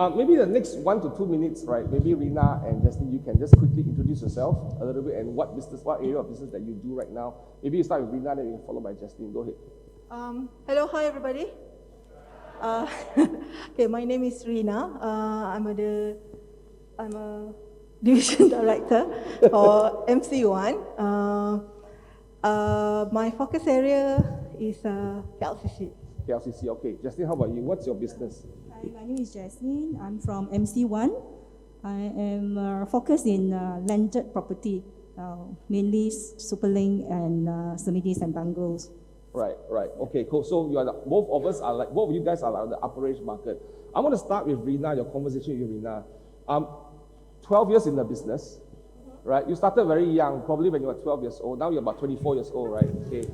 Maybe the next 1 to 2 minutes, right? Maybe Rina and Justin, you can just quickly introduce yourself a little bit and what area of business that you do right now. Maybe you start with Rina, then you can follow by Justin. Go ahead. Hello, hi everybody. Okay, my name is Rina. I'm a division director for MC1. My focus area is KLCC. KLCC, okay. Justin, how about you? What's your business? Hi, my name is Jasmine. I'm from MC1. I am focused in landed property, mainly Superlink and Semitis and bungalows. Right. Okay, cool. So both of you guys are like the upper range market. I want to start with Rina, your conversation with Rina. 12 years in the business, right? You started very young, probably when you were 12 years old. Now you're about 24 years old, right? Okay.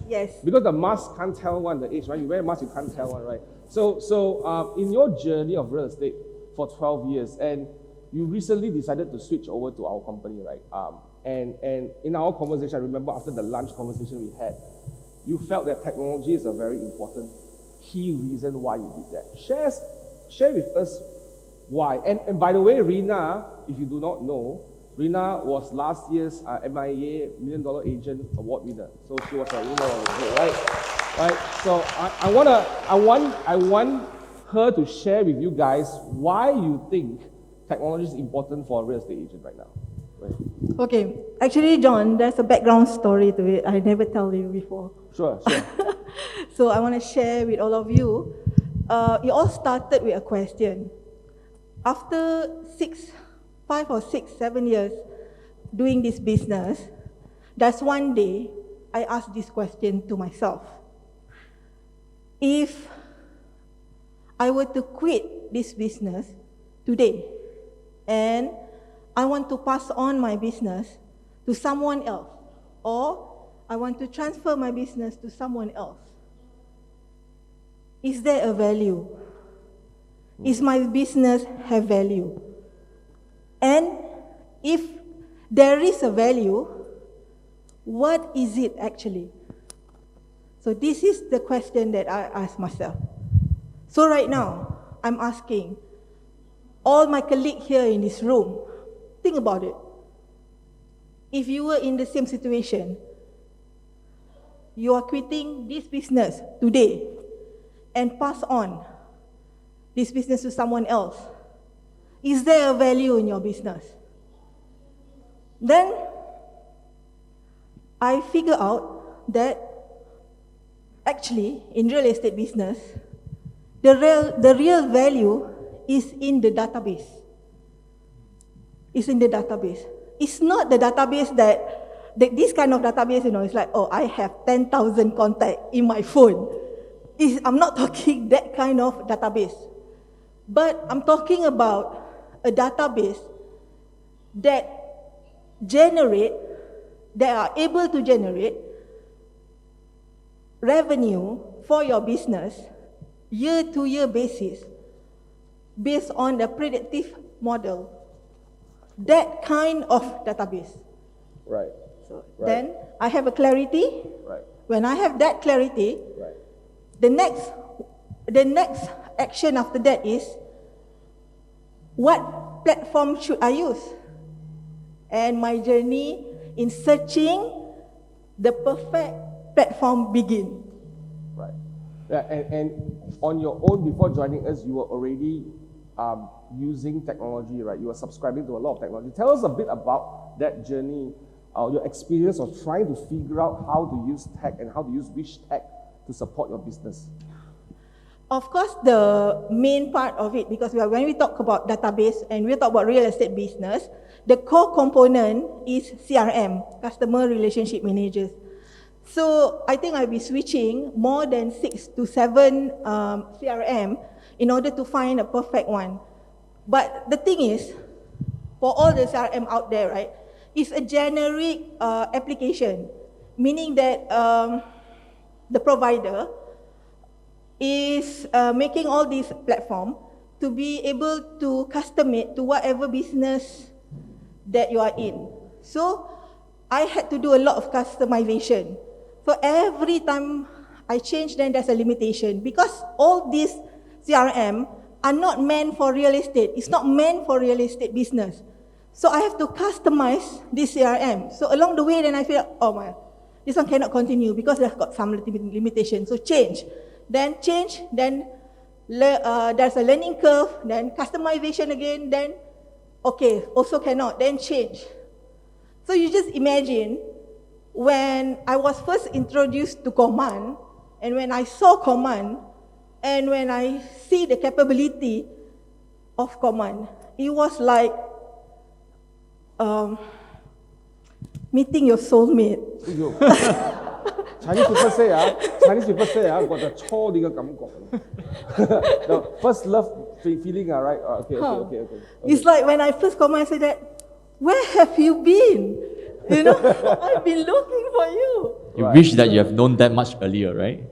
Yes. Because the mask can't tell one the age, right? You wear a mask, you can't tell one, right? So in your journey of real estate for 12 years, and you recently decided to switch over to our company, right? And in our conversation, I remember after the lunch conversation we had, you felt that technology is a very important key reason why you did that. Share with us why. And by the way, Rina, if you do not know, Rina was last year's MIA $1 Million Agent Award winner. So she was a winner of it, right? So I want her to share with you guys why you think technology is important for a real estate agent right now. Right. Okay, actually, John, there's a background story to it. I never tell you before. Sure. So I want to share with all of you. It all started with a question. After 5 or 6, 7 years doing this business, there's one day I asked this question to myself. If I were to quit this business today and I want to pass on my business to someone else, or I want to transfer my business to someone else, is there a value? Is my business have value? And if there is a value, what is it actually? So this is the question that I ask myself. So right now, I'm asking all my colleagues here in this room, think about it. If you were in the same situation, you are quitting this business today and pass on this business to someone else. Is there a value in your business? Then I figure out that actually in real estate business, the real value is in the database. It's in the database. It's not the database this kind of database, it's like, oh, I have 10,000 contacts in my phone. I'm not talking that kind of database. But I'm talking about a database that are able to generate revenue for your business year-to-year basis based on the predictive model. That kind of database. Right. So then I have a clarity. Right. When I have that clarity, right. The next action after that is, what platform should I use? And my journey in searching the perfect platform begin. Right. Yeah, and on your own, before joining us, you were already using technology, right? You were subscribing to a lot of technology. Tell us a bit about that journey, your experience of trying to figure out how to use tech and how to use which tech to support your business. Of course, the main part of it, because when we talk about database and we talk about real estate business, the core component is CRM, Customer Relationship Managers. So I think I'll be switching more than 6 to 7 CRM in order to find a perfect one. But the thing is, for all the CRM out there, right, it's a generic application, meaning that the provider is making all these platforms to be able to custom it to whatever business that you are in. So I had to do a lot of customization. So every time I change, then there's a limitation. Because all these CRM are not meant for real estate. It's not meant for real estate business. So I have to customize this CRM. So along the way, then I feel, oh my, this one cannot continue because they've got some limitations. So change, then there's a learning curve, then customization again, then okay, also cannot, then change. So you just imagine when I was first introduced to Command, and when I saw Command, and when I see the capability of Command, it was like meeting your soulmate. Chinese people say, got the 初的感覺. The first love feeling, right? Okay. It's like when I first Command, I said that, where have you been? You know, I've been looking for you. You wish that you have known that much earlier, right?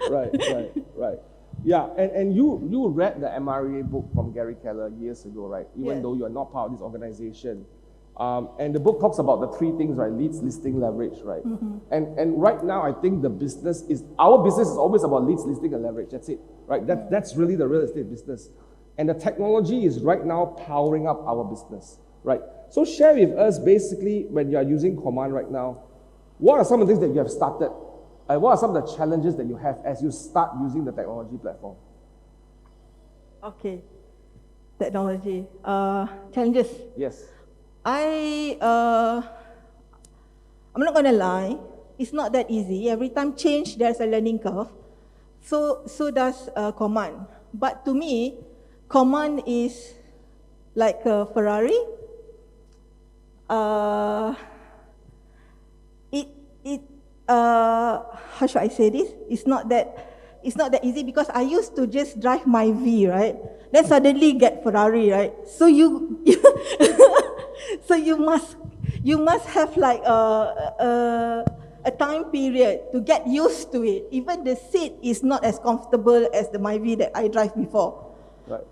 Right. Yeah, and you read the MREA book from Gary Keller years ago, right? Even though you are not part of this organization. And the book talks about the three things, right? Leads, listing, leverage, right? And right now, I think our business is always about leads, listing, and leverage. That's it, right? That's really the real estate business. And the technology is right now powering up our business, right? So share with us, basically, when you are using Command right now, what are some of the things that you have started? What are some of the challenges that you have as you start using the technology platform? Okay, technology. Challenges. Yes. I'm not gonna lie, it's not that easy. Every time change, there's a learning curve. So does Command. But to me, Command is like a Ferrari. How should I say this? It's not that easy because I used to just drive my V, right? Then suddenly get Ferrari, right? So you must have like a time period to get used to it. Even the seat is not as comfortable as the Myvi that I drive before. Right.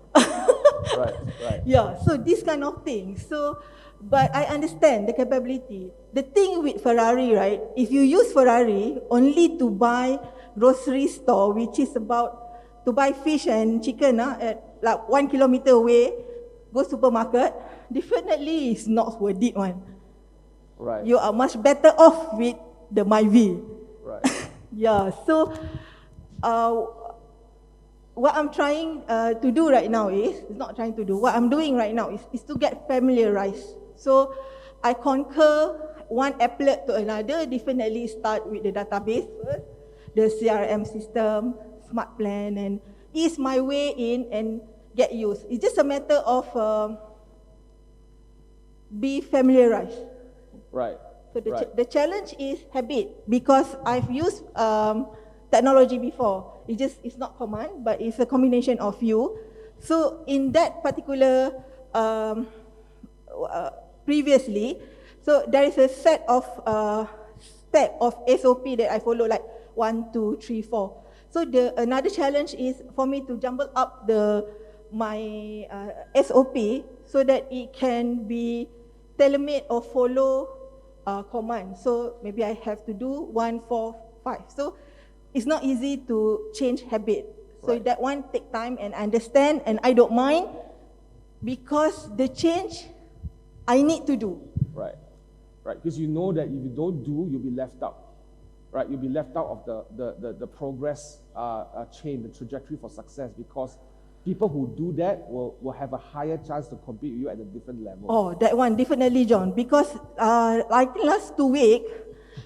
Right. Yeah, so this kind of thing. So, but I understand the capability. The thing with Ferrari, right? If you use Ferrari only to buy grocery store, which is about to buy fish and chicken at like 1 kilometer away, go supermarket, definitely is not worth it one. Right. You are much better off with the Myvi. Right. Yeah, so what I'm trying to do right now what I'm doing right now is to get familiarized. So I concur one applet to another, definitely start with the database first, the CRM system, smart plan, and ease my way in and get used. It's just a matter of be familiarized. Right. So the challenge is habit, because I've used technology before. It's not Command, but it's a combination of you. So in that particular previously, so there is a set of step of SOP that I follow, like 1, 2, 3, 4. So another challenge is for me to jumble up my SOP so that it can be tailor-made or follow Command. So maybe I have to do 1, 4, 5. So it's not easy to change habit. So Right. that one take time, and understand, and I don't mind, because the change I need to do. Right. Because you know that if you don't do, you'll be left out. Right. You'll be left out of the progress chain, the trajectory for success, because people who do that will have a higher chance to compete with you at a different level. Oh, that one, definitely, John. Because like last 2 weeks,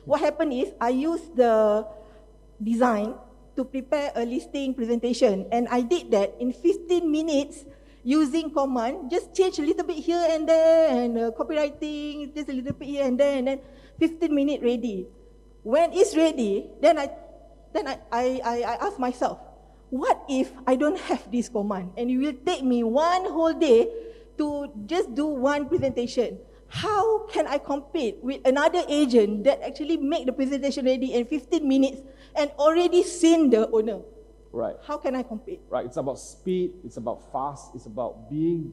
what happened is I used the design to prepare a listing presentation. And I did that in 15 minutes using Command, just change a little bit here and there, and copywriting, just a little bit here and there, and then 15 minutes ready. When it's ready, then I ask myself, what if I don't have this Command and it will take me 1 whole day to just do one presentation? How can I compete with another agent that actually make the presentation ready in 15 minutes and already seen the owner? Right. How can I compete? Right. It's about speed. It's about fast. It's about being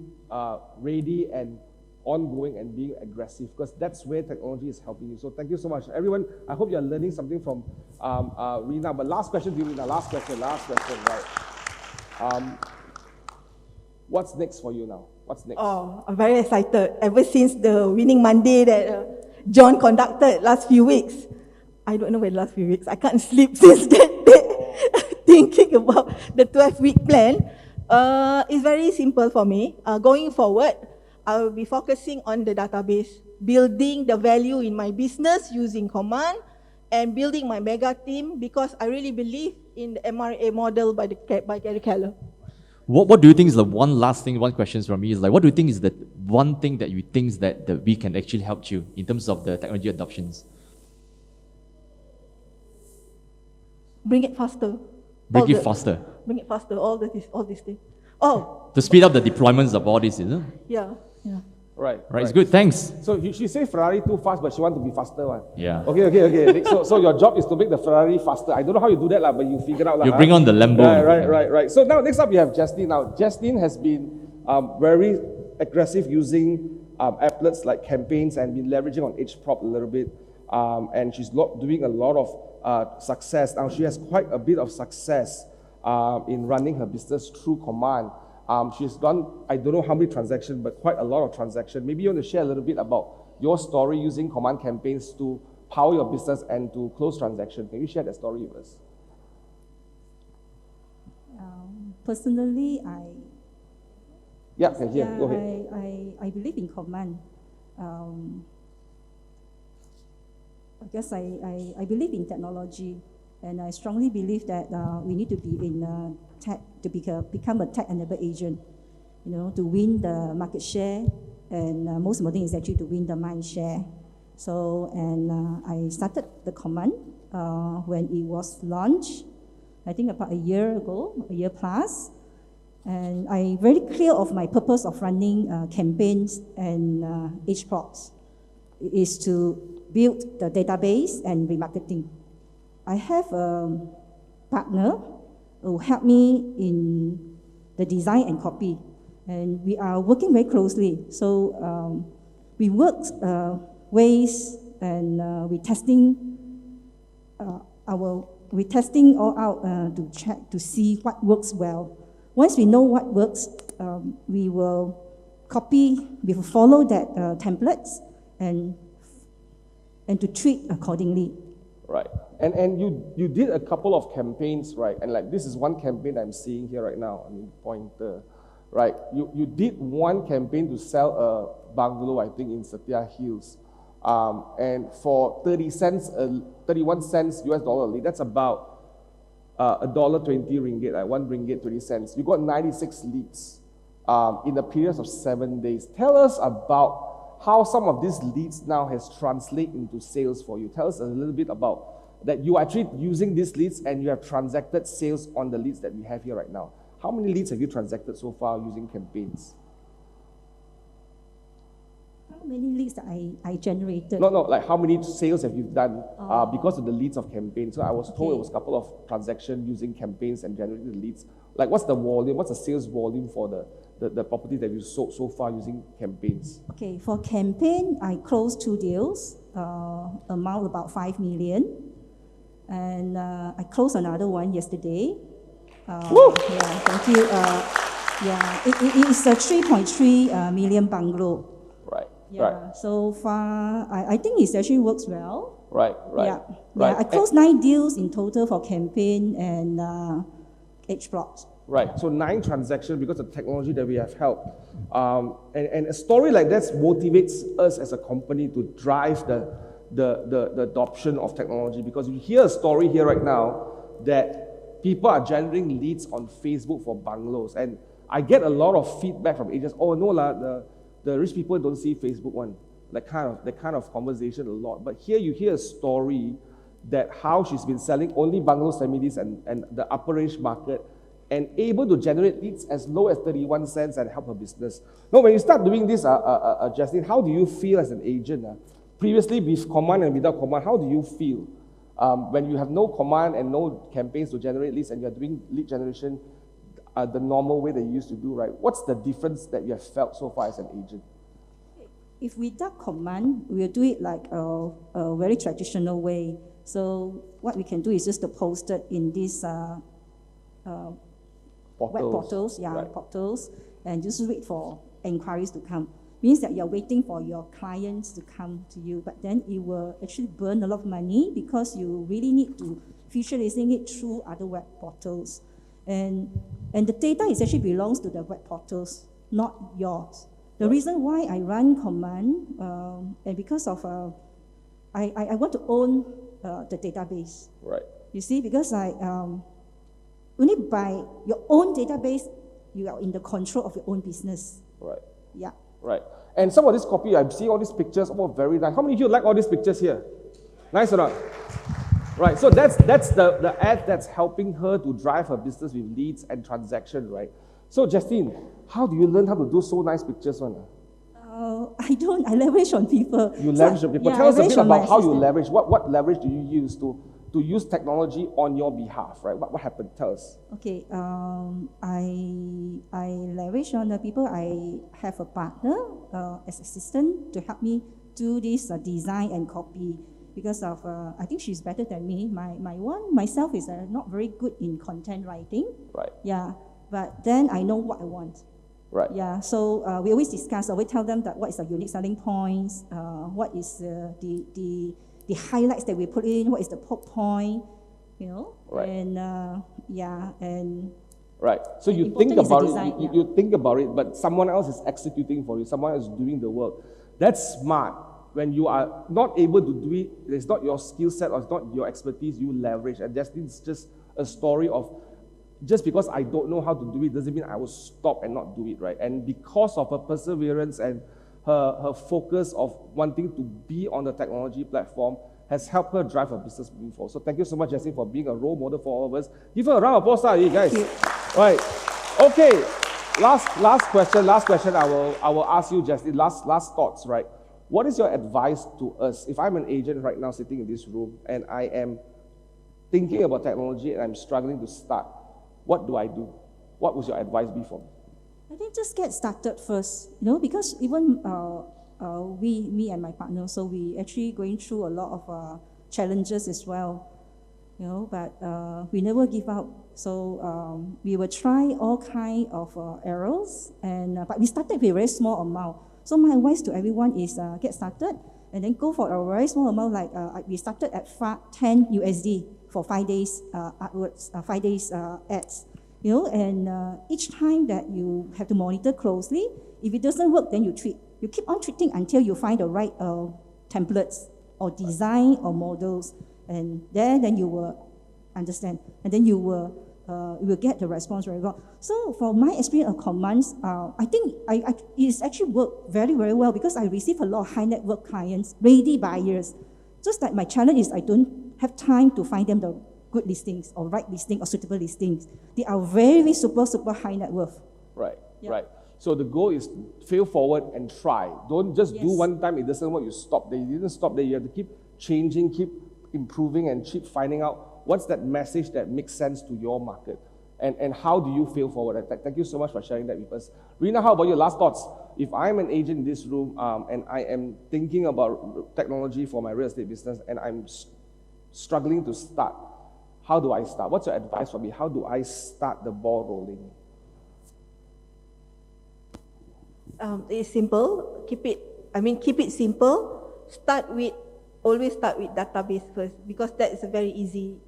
ready and ongoing and being aggressive, because that's where technology is helping you. So thank you so much, everyone. I hope you're learning something from Rina. But last question to you, Rina. Last question. Right. What's next for you now? What's next? Oh, I'm very excited. Ever since the winning Monday that John conducted last few weeks, I don't know where the last few weeks, I can't sleep since that day, thinking about the 12-week plan. It's very simple for me. Going forward, I will be focusing on the database, building the value in my business using command, and building my mega team, because I really believe in the MRA model by Gary Keller. What do you think is the one last thing, one question from me is like, what do you think is the one thing that you think that we can actually help you in terms of the technology adoptions? Bring it faster. Bring it faster. Bring it faster, all these things. Oh, To speed up the deployments of all this, is it? yeah. Right. Right, it's good, thanks. So she say Ferrari too fast, but she want to be faster one. Yeah. Okay. So your job is to make the Ferrari faster. I don't know how you do that, but you figure out. You bring on the Lambo. Right. So now next up you have Jaslyn. Now Jaslyn has been very aggressive using applets like campaigns and been leveraging on HProp a little bit. And she's doing a lot of success. Now she has quite a bit of success in running her business through command. She's done, I don't know how many transactions, but quite a lot of transactions. Maybe you want to share a little bit about your story using command campaigns to power your business and to close transactions. Can you share that story with us? Personally, Yeah, can hear. Go ahead. I believe in command. I guess I believe in technology, and I strongly believe that we need to be in tech to become a tech-enabled agent, to win the market share, and most important is actually to win the mind share. So, and I started the command when it was launched, I think about a year ago, a year plus, and I'm very clear of my purpose of running campaigns and HProps is to build the database and remarketing. I have a partner who helped me in the design and copy, and we are working very closely. So we worked ways, and we're testing all out to check to see what works well. Once we know what works, we will follow that templates and to treat accordingly. Right. And you did a couple of campaigns, right? And like this is one campaign I'm seeing here right now, pointer, right? You did one campaign to sell a bungalow, I think, in Setia Hills. And for 31 cents US dollar lead, that's about $1.20 ringgit, like 1 ringgit 20 cents. You got 96 leads in a period of 7 days. Tell us about how some of these leads now has translated into sales for you. Tell us a little bit about that you are actually using these leads and you have transacted sales on the leads that we have here right now. How many leads have you transacted so far using campaigns? How many leads that I generated? No, like how many sales have you done because of the leads of campaigns? So I was told it was a couple of transactions using campaigns and generating the leads. Like what's the volume, what's the sales volume for the property that you sold so far using campaigns? Okay, for campaign, I closed 2 deals, amount about 5 million. And I closed another one yesterday. Woo! Yeah, thank you. It is a 3.3 million bungalow. Right. Yeah, Right. so far, I think it actually works well. Right. Yeah, Right. I closed 9 deals in total for campaign and HProps. Right, so 9 transactions because of the technology that we have helped. And a story like that motivates us as a company to drive the adoption of technology, because you hear a story here right now that people are generating leads on Facebook for bungalows. And I get a lot of feedback from agents, oh no, the rich people don't see Facebook one. That kind of conversation a lot. But here you hear a story that how she's been selling only bungalow semis and the upper range market, and able to generate leads as low as 31 cents and help her business. Now, when you start doing this, Jaslyn, how do you feel as an agent? Previously, with command and without command, how do you feel? When you have no command and no campaigns to generate leads and you're doing lead generation the normal way that you used to do, right? What's the difference that you have felt so far as an agent? If without command, we'll do it like a very traditional way. So what we can do is just to post it in these web portals, right. portals, and just wait for inquiries to come. Means that you're waiting for your clients to come to you, but then it will actually burn a lot of money because you really need to feature listing it through other web portals. And the data is actually belongs to the web portals, not yours. The reason why I run command, and because of, I want to own the database. Right. You see, because only by your own database, you are in the control of your own business. Right. Yeah. Right. And some of this copy, I'm seeing all these pictures, oh, very nice. How many of you like all these pictures here? Nice or not? Right. So that's the ad that's helping her to drive her business with leads and transaction, right? So Justine, how do you learn how to do so nice pictures, one? I leverage on people. You leverage on people. Yeah, Tell us a leverage bit on my about how you assistant. leverage. What leverage do you use to use technology on your behalf, right? What happened? Tell us. Okay, I leverage on the people. I have a partner as assistant to help me do this design and copy because of I think she's better than me. Myself is not very good in content writing. Right. Yeah, but then I know what I want. Right. Yeah, so we always discuss. We tell them that what is the unique selling points, what is the highlights that we put in, what is the pop point, you know, Right. and yeah, and Right. So you important think is the about design, it. yeah. You think about it, but someone else is executing for you. Someone else is doing the work. That's smart. When you are not able to do it, it's not your skill set or it's not your expertise. You leverage, and that's just a story of. Just because I don't know how to do it doesn't mean I will stop and not do it, right? And because of her perseverance and her focus of wanting to be on the technology platform has helped her drive her business moving forward. So thank you so much, Jessie, for being a role model for all of us. Give her a round of applause, you guys. Right. Okay. Last question. I will ask you, Jessie. Last thoughts, right? What is your advice to us? If I'm an agent right now sitting in this room and I am thinking about technology and I'm struggling to start, what do I do? What would your advice be for me? I think just get started first, you know, because even me and my partner, so we actually going through a lot of challenges as well, you know, but we never give up. So we will try all kind of errors, and but we started with a very small amount. So my advice to everyone is get started and then go for a very small amount. Like we started at 10 USD for 5 days AdWords, 5 days ads. You know, and each time that you have to monitor closely, if it doesn't work, then you tweak. You keep on tweaking until you find the right templates or design or models, and then you will understand, and then you will get the response very well. So for my experience of commands, I think it's actually worked very, very well because I receive a lot of high net worth clients, ready buyers. Just that my challenge is I don't have time to find them the good listings or right listing or suitable listings. They are very super high net worth. Right, Yeah. right. So the goal is fail forward and try. Don't just do Yes. one time, it doesn't work, you stop there. You didn't stop there, you have to keep changing, keep improving, and keep finding out what's that message that makes sense to your market. And how do you fail forward? And thank you so much for sharing that with us. Rina, how about your last thoughts? If I'm an agent in this room and I am thinking about technology for my real estate business and I'm struggling to start, how do I start? What's your advice for me? How do I start the ball rolling? It's simple. Keep it simple. Always start with database first because that is very easy.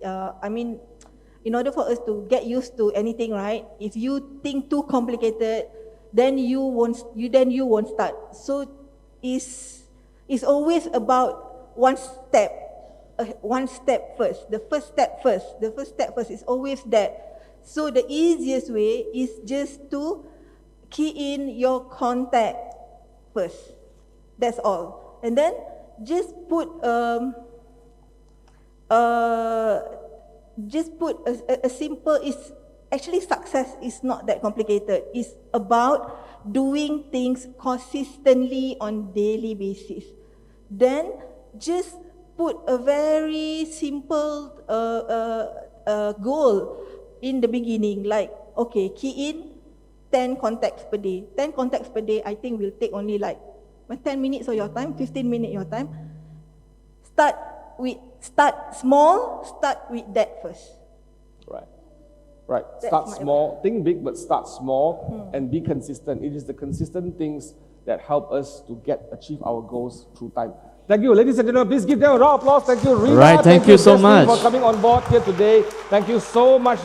In order for us to get used to anything, right? If you think too complicated, then you won't start. So it's always about one step first. The first step first is always that. So the easiest way is just to key in your contact first. That's all. And then just put a simple. Is actually success is not that complicated. It's about doing things consistently on daily basis. Then just put a very simple goal in the beginning, like, okay, key in 10 contacts per day. 10 contacts per day, I think will take only like 10 minutes of your time, 15 minutes of your time. Start small, start with that first. Right. Right. That's Start my small, think big, but start small and be consistent. It is the consistent things that help us to achieve our goals through time. Thank you, ladies and gentlemen. Please give them a round of applause. Thank you, Rina. Right, thank you so Jasmine, much. for coming on board here today. Thank you so much.